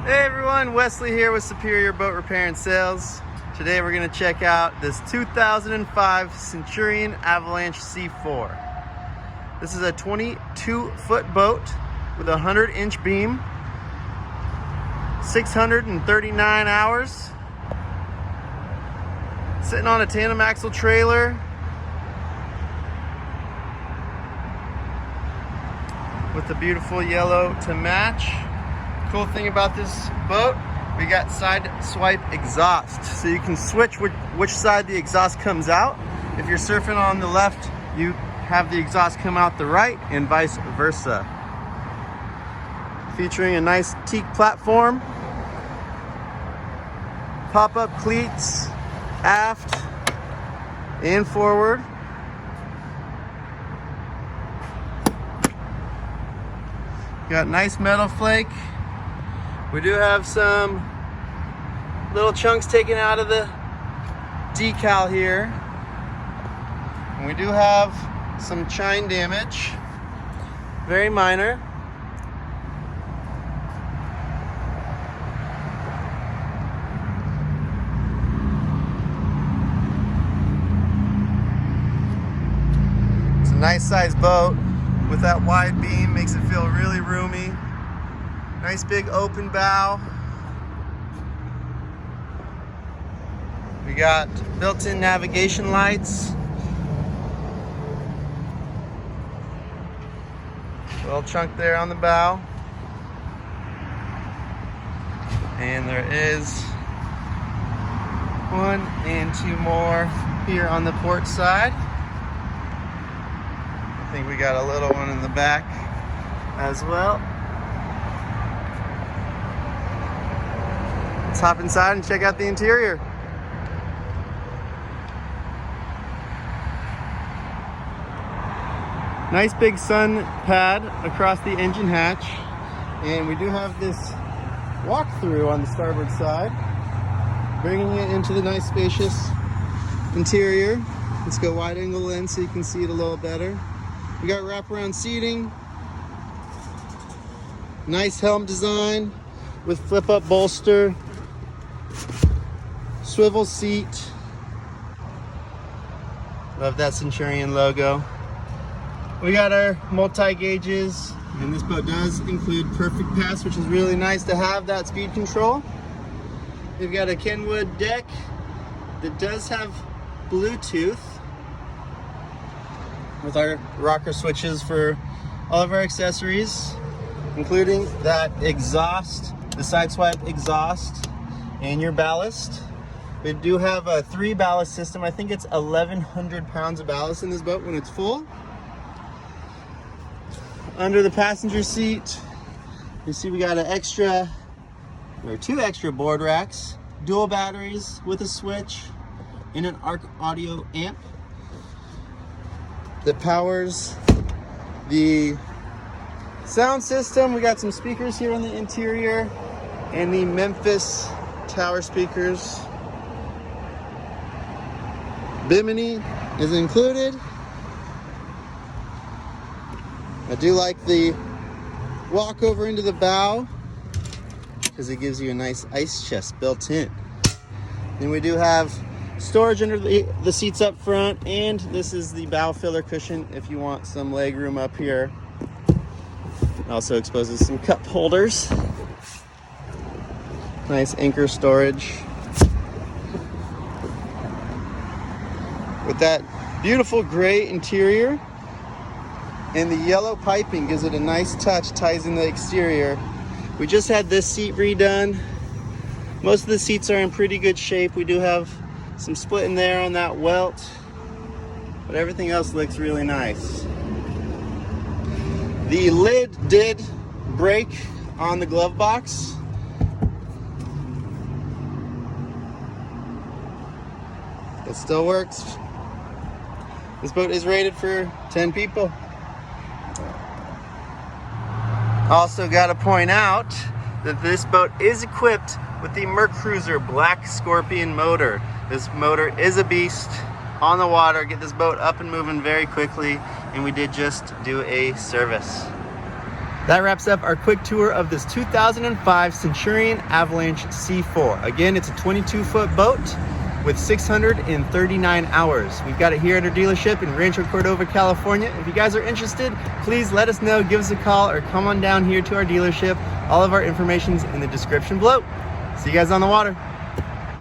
Hey everyone, Wesley here with Superior Boat Repair and Sales. Today we're going to check out this 2005 Centurion Avalanche C4. This is a 22-foot boat with a 100-inch beam, 639 hours, sitting on a tandem axle trailer with the beautiful yellow to match. Cool thing about this boat, we got side swipe exhaust, so you can switch which side the exhaust comes out. If you're surfing on the left, you have the exhaust come out the right, and vice versa. Featuring a nice teak platform, pop-up cleats aft and forward. Got nice metal flake. We do have some little chunks taken out of the decal here. And we do have some chine damage, very minor. It's a nice sized boat with that wide beam, makes it feel really roomy. Nice big open bow. We got built-in navigation lights. Little chunk there on the bow. And there is one and two more here on the port side. I think we got a little one in the back as well. Let's hop inside and check out the interior. Nice big sun pad across the engine hatch. And we do have this walk-through on the starboard side, bringing it into the nice spacious interior. Let's go wide angle lens so you can see it a little better. We got wraparound seating. Nice helm design with flip-up bolster. Swivel seat. Love that Centurion logo. We got our multi-gauges, and this boat does include Perfect Pass, which is really nice to have that speed control. We've got a Kenwood deck that does have Bluetooth with our rocker switches for all of our accessories, including that exhaust, the side swipe exhaust, and your ballast. We do have a 3 ballast system. I think it's 1,100 pounds of ballast in this boat when it's full. Under the passenger seat, you see we got two extra board racks, dual batteries with a switch, and an ARC audio amp that powers the sound system. We got some speakers here in the interior and the Memphis tower speakers. Bimini is included. I do like the walk over into the bow because it gives you a nice ice chest built in. Then we do have storage under the seats up front, and this is the bow filler cushion if you want some leg room up here. It also exposes some cup holders. Nice anchor storage. With that beautiful gray interior, and the yellow piping gives it a nice touch, ties in the exterior. We just had this seat redone. Most of the seats are in pretty good shape. We do have some split in there on that welt, but everything else looks really nice. The lid did break on the glove box. It still works. This boat is rated for 10 people. Also got to point out that this boat is equipped with the Mercury Black Scorpion motor. This motor is a beast on the water. Get this boat up and moving very quickly, and we did just do a service. That wraps up our quick tour of this 2005 Centurion Avalanche C4. Again, it's a 22-foot boat with 639 hours. We've got it here at our dealership in Rancho Cordova, California. If you guys are interested, please let us know, give us a call, or come on down here to our dealership. All of our information's in the description below. See you guys on the water.